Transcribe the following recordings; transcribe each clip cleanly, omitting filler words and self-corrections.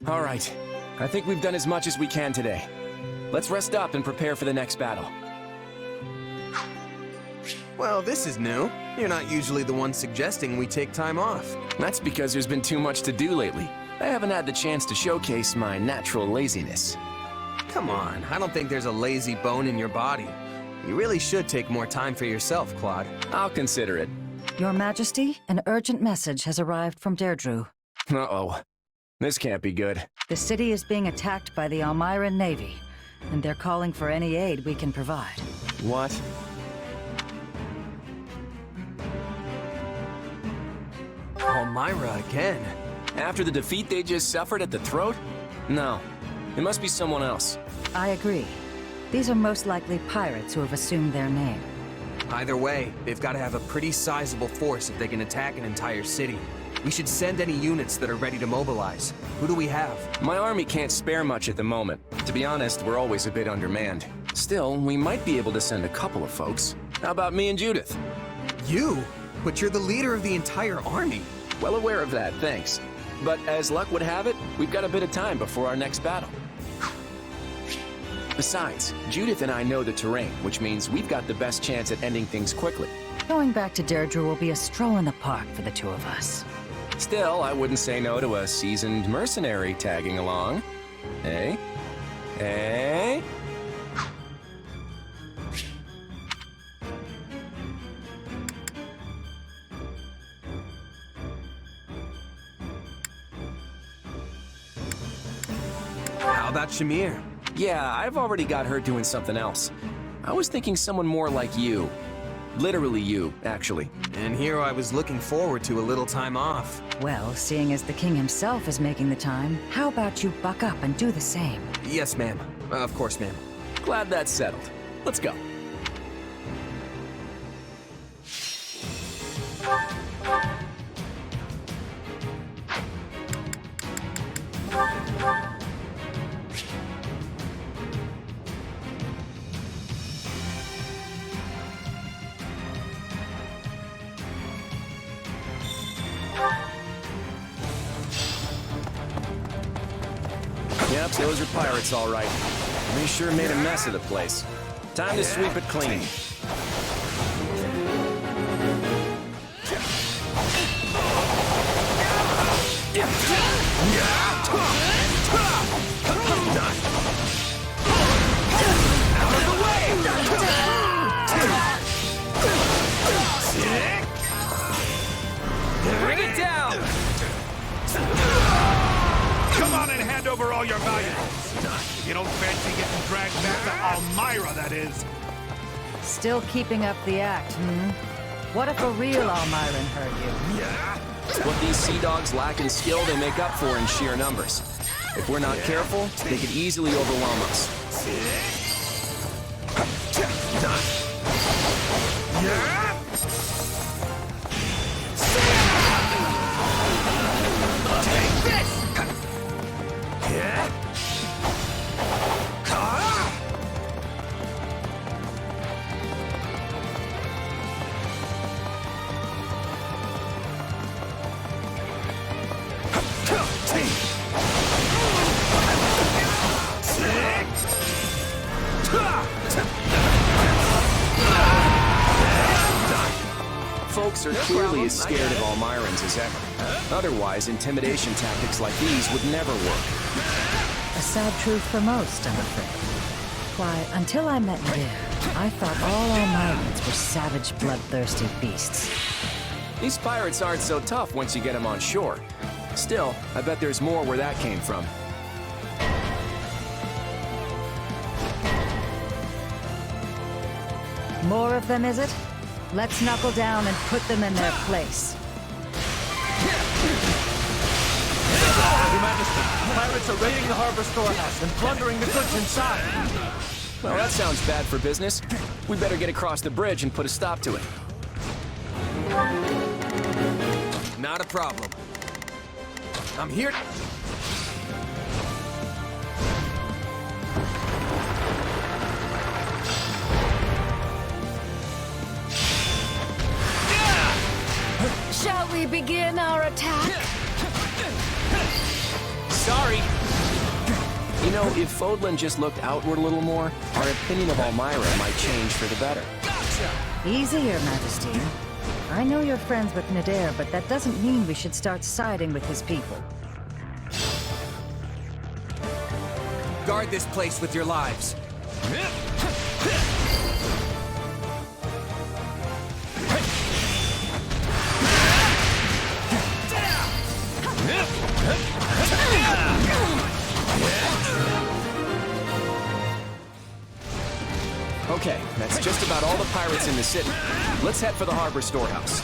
All right. I think we've done as much as we can today. Let's rest up and prepare for the next battle. Well, this is new. You're not usually the one suggesting we take time off. That's because there's been too much to do lately. I haven't had the chance to showcase my natural laziness. Come on, I don't think there's a lazy bone in your body. You really should take more time for yourself, Claude. I'll consider it. Your Majesty, an urgent message has arrived from Deirdre. Uh-oh. This can't be good. The city is being attacked by the Almiran Navy, and they're calling for any aid we can provide. What? Elmira again. After the defeat they just suffered at the throat? No. It must be someone else. I agree. These are most likely pirates who have assumed their name. Either way, they've got to have a pretty sizable force if they can attack an entire city. We should send any units that are ready to mobilize. Who do we have? My army can't spare much at the moment. To be honest, we're always a bit undermanned. Still, we might be able to send a couple of folks. How about me and Judith? You? But you're the leader of the entire army. Well aware of that, thanks. But as luck would have it, we've got a bit of time before our next battle. Besides, Judith and I know the terrain, which means we've got the best chance at ending things quickly. Going back to Deirdre will be a stroll in the park for the two of us. Still, I wouldn't say no to a seasoned mercenary tagging along. Eh? Eh? How about Shamir? Yeah, I've already got her doing something else. I was thinking someone more like you. Literally you, actually. And here I was looking forward to a little time off. Well, seeing as the king himself is making the time, how about you buck up and do the same? Yes, ma'am. Of course, ma'am. Glad that's settled. Let's go. Yep, those are pirates, all right. They sure made a mess of the place. Time to sweep it clean. Out of the way! Bring it down! Come on and hand over all your valuables. You don't fancy getting dragged back to Elmira, that is. Still keeping up the act, hmm? What if a real Almiran heard you? Yeah. What these sea dogs lack in skill, they make up for in sheer numbers. If we're not careful, they could easily overwhelm us. Yeah. Take this! Folks are clearly as scared of Almirans as ever. Otherwise, intimidation tactics like these would never work. A sad truth for most, I'm afraid. Why, until I met Dir, I thought all Almirans were savage, bloodthirsty beasts. These pirates aren't so tough once you get them on shore. Still, I bet there's more where that came from. More of them, is it? Let's knuckle down and put them in their place. Your Majesty, pirates are raiding the harbor storehouse and plundering the goods inside. Well, that sounds bad for business. We better get across the bridge and put a stop to it. Not a problem. I'm here. Shall we begin our attack? Sorry, You know, if Fodlan just looked outward a little more, our opinion of Elmira might change for the better. Easy, Your Majesty. I know you're friends with Nadir, but that doesn't mean we should start siding with his people. Guard this place with your lives. Okay, that's just about all the pirates in the city. Let's head for the harbor storehouse.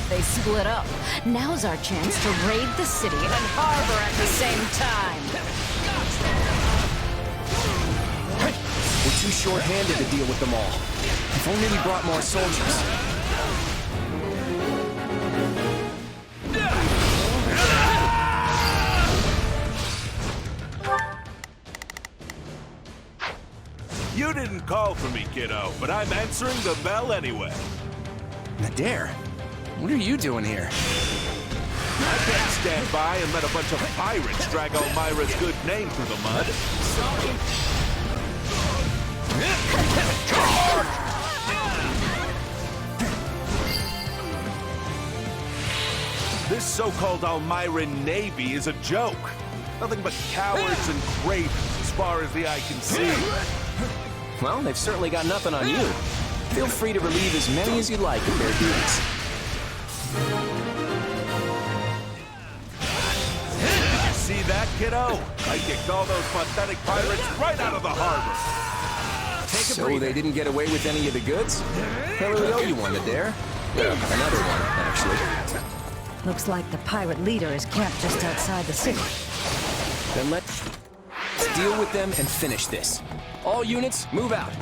They split up. Now's our chance to raid the city and harbor at the same time. We're too short-handed to deal with them all. If only we brought more soldiers. You didn't call for me, kiddo, but I'm answering the bell anyway. Nadir, what are you doing here? I can't stand by and let a bunch of pirates drag Elmira's good name through the mud. This so-called Elmiran Navy is a joke. Nothing but cowards and cravens as far as the eye can see. Well, they've certainly got nothing on you. Feel free to relieve as many as you like of their duties. See that, kiddo? I kicked all those pathetic pirates right out of the harbor. So they didn't get away with any of the goods? They really owe you one, Nadir. Another one, actually. Looks like the pirate leader is camped just outside the city. Then let's deal with them and finish this. All units, move out.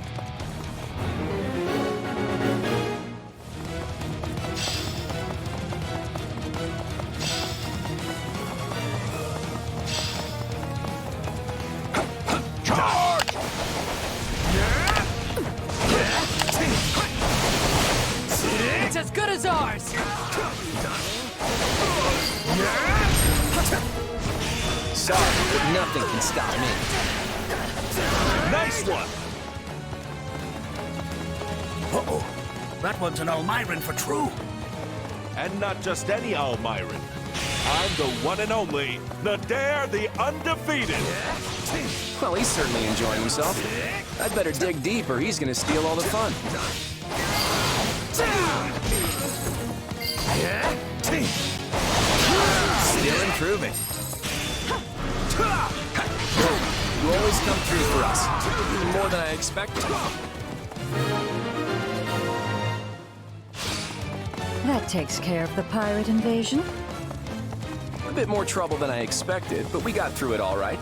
Charge! It's as good as ours! Sorry, but nothing can stop me. Nice one! Uh-oh. That one's an Elmiran for true. And not just any Elmiran. I'm the one and only Nadir the Undefeated. Well, he's certainly enjoying himself. I'd better dig deep or he's gonna steal all the fun. Still improving. You always come through for us. Even more than I expected. That takes care of the pirate invasion. A bit more trouble than I expected, but we got through it all right.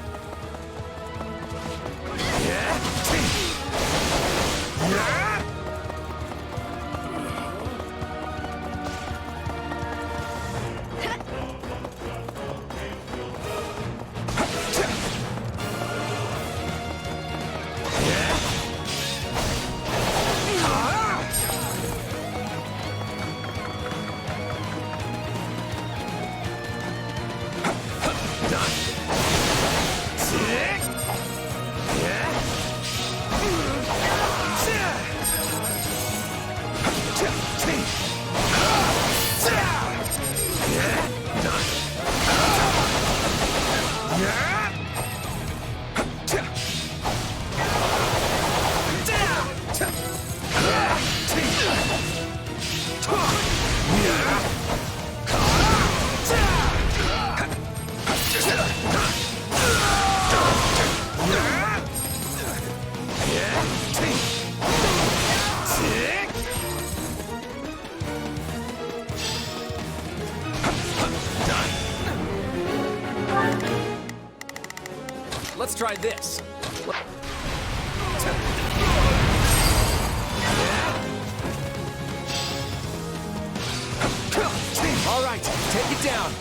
Let's try this. All right, take it down.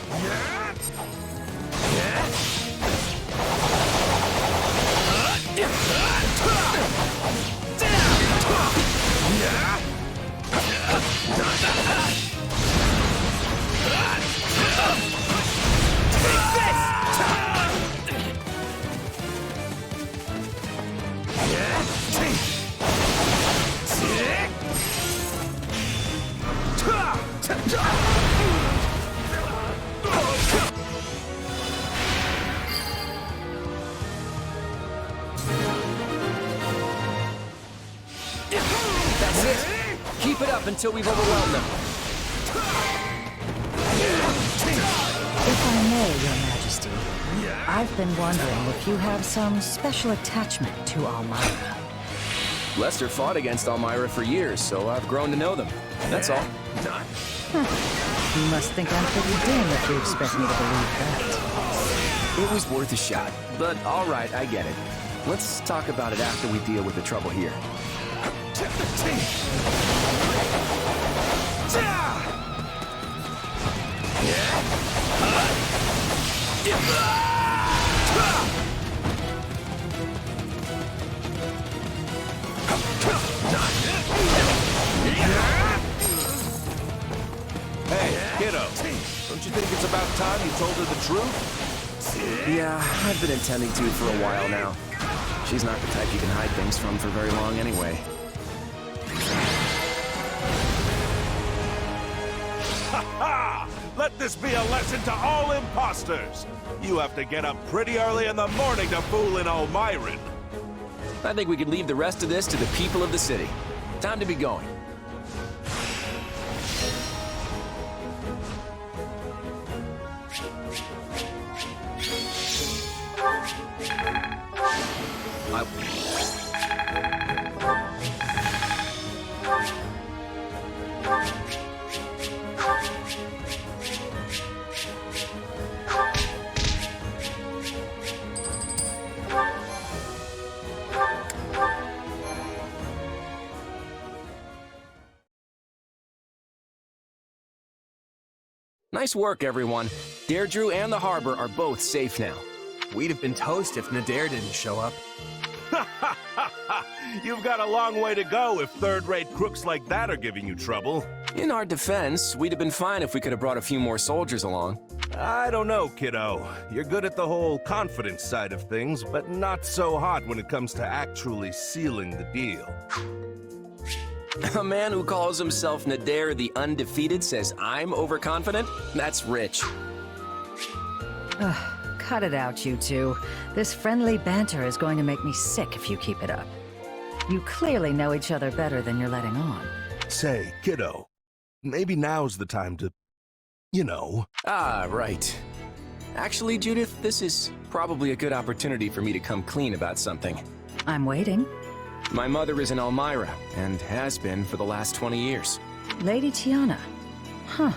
That's it. Keep it up until we've overwhelmed them. If I may, Your Majesty, I've been wondering if you have some special attachment to Almyra. Lester fought against Elmira for years, so I've grown to know them. That's all. You must think I'm pretty dim if you expect me to believe that. It was worth a shot, but all right, I get it. Let's talk about it after we deal with the trouble here. Hey, kiddo. Don't you think it's about time you told her the truth? Yeah, I've been intending to for a while now. She's not the type you can hide things from for very long anyway. Ha! Let this be a lesson to all imposters! You have to get up pretty early in the morning to fool an Almiran. I think we could leave the rest of this to the people of the city. Time to be going. Nice work, everyone. Deirdre and the harbor are both safe now. We'd have been toast if Nadir didn't show up. You've got a long way to go if third-rate crooks like that are giving you trouble. In our defense, we'd have been fine if we could have brought a few more soldiers along. I don't know, kiddo. You're good at the whole confidence side of things, but not so hot when it comes to actually sealing the deal. A man who calls himself Nadir the Undefeated says I'm overconfident? That's rich. Cut it out, you two. This friendly banter is going to make me sick if you keep it up. You clearly know each other better than you're letting on. Say, kiddo, maybe now's the time to, you know. Ah, right. Actually, Judith, this is probably a good opportunity for me to come clean about something. I'm waiting. My mother is an Elmira, and has been for the last 20 years. Lady Tiana. Huh.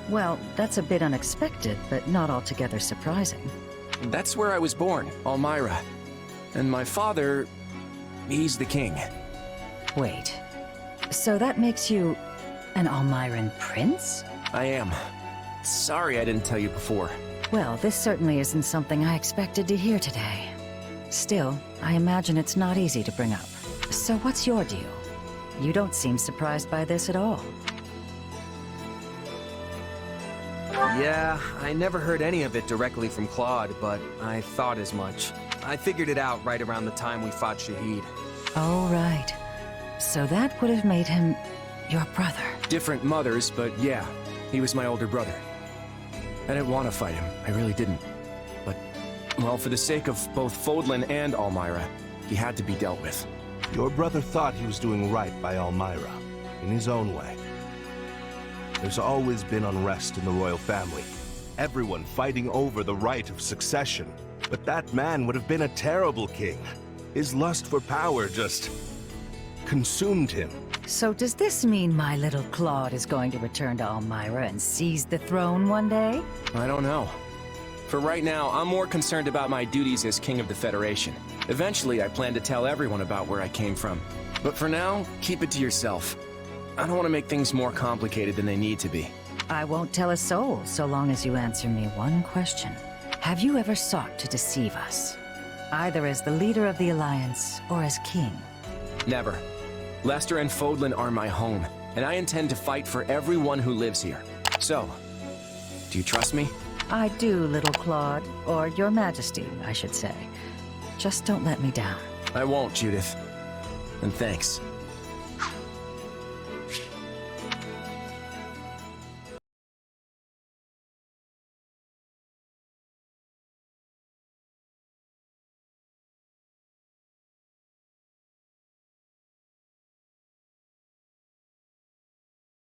Well, that's a bit unexpected, but not altogether surprising. That's where I was born, Elmira. And my father, he's the king. Wait. So that makes you an Almiran prince? I am. Sorry I didn't tell you before. Well, this certainly isn't something I expected to hear today. Still, I imagine it's not easy to bring up. So what's your deal? You don't seem surprised by this at all. Yeah, I never heard any of it directly from Claude, but I thought as much. I figured it out right around the time we fought Shahid. Oh, right. So that would have made him your brother. Different mothers, but yeah, he was my older brother. I didn't want to fight him, I really didn't. But, well, for the sake of both Fodlan and Almira, he had to be dealt with. Your brother thought he was doing right by Almira, in his own way. There's always been unrest in the royal family. Everyone fighting over the right of succession. But that man would have been a terrible king. His lust for power just consumed him. So does this mean my little Claude is going to return to Almira and seize the throne one day? I don't know. For right now, I'm more concerned about my duties as King of the Federation. Eventually, I plan to tell everyone about where I came from. But for now, keep it to yourself. I don't want to make things more complicated than they need to be. I won't tell a soul so long as you answer me one question. Have you ever sought to deceive us? Either as the leader of the Alliance or as king? Never. Lester and Fodlan are my home, and I intend to fight for everyone who lives here. So, do you trust me? I do, little Claude. Or your majesty, I should say. Just don't let me down. I won't, Judith. And thanks.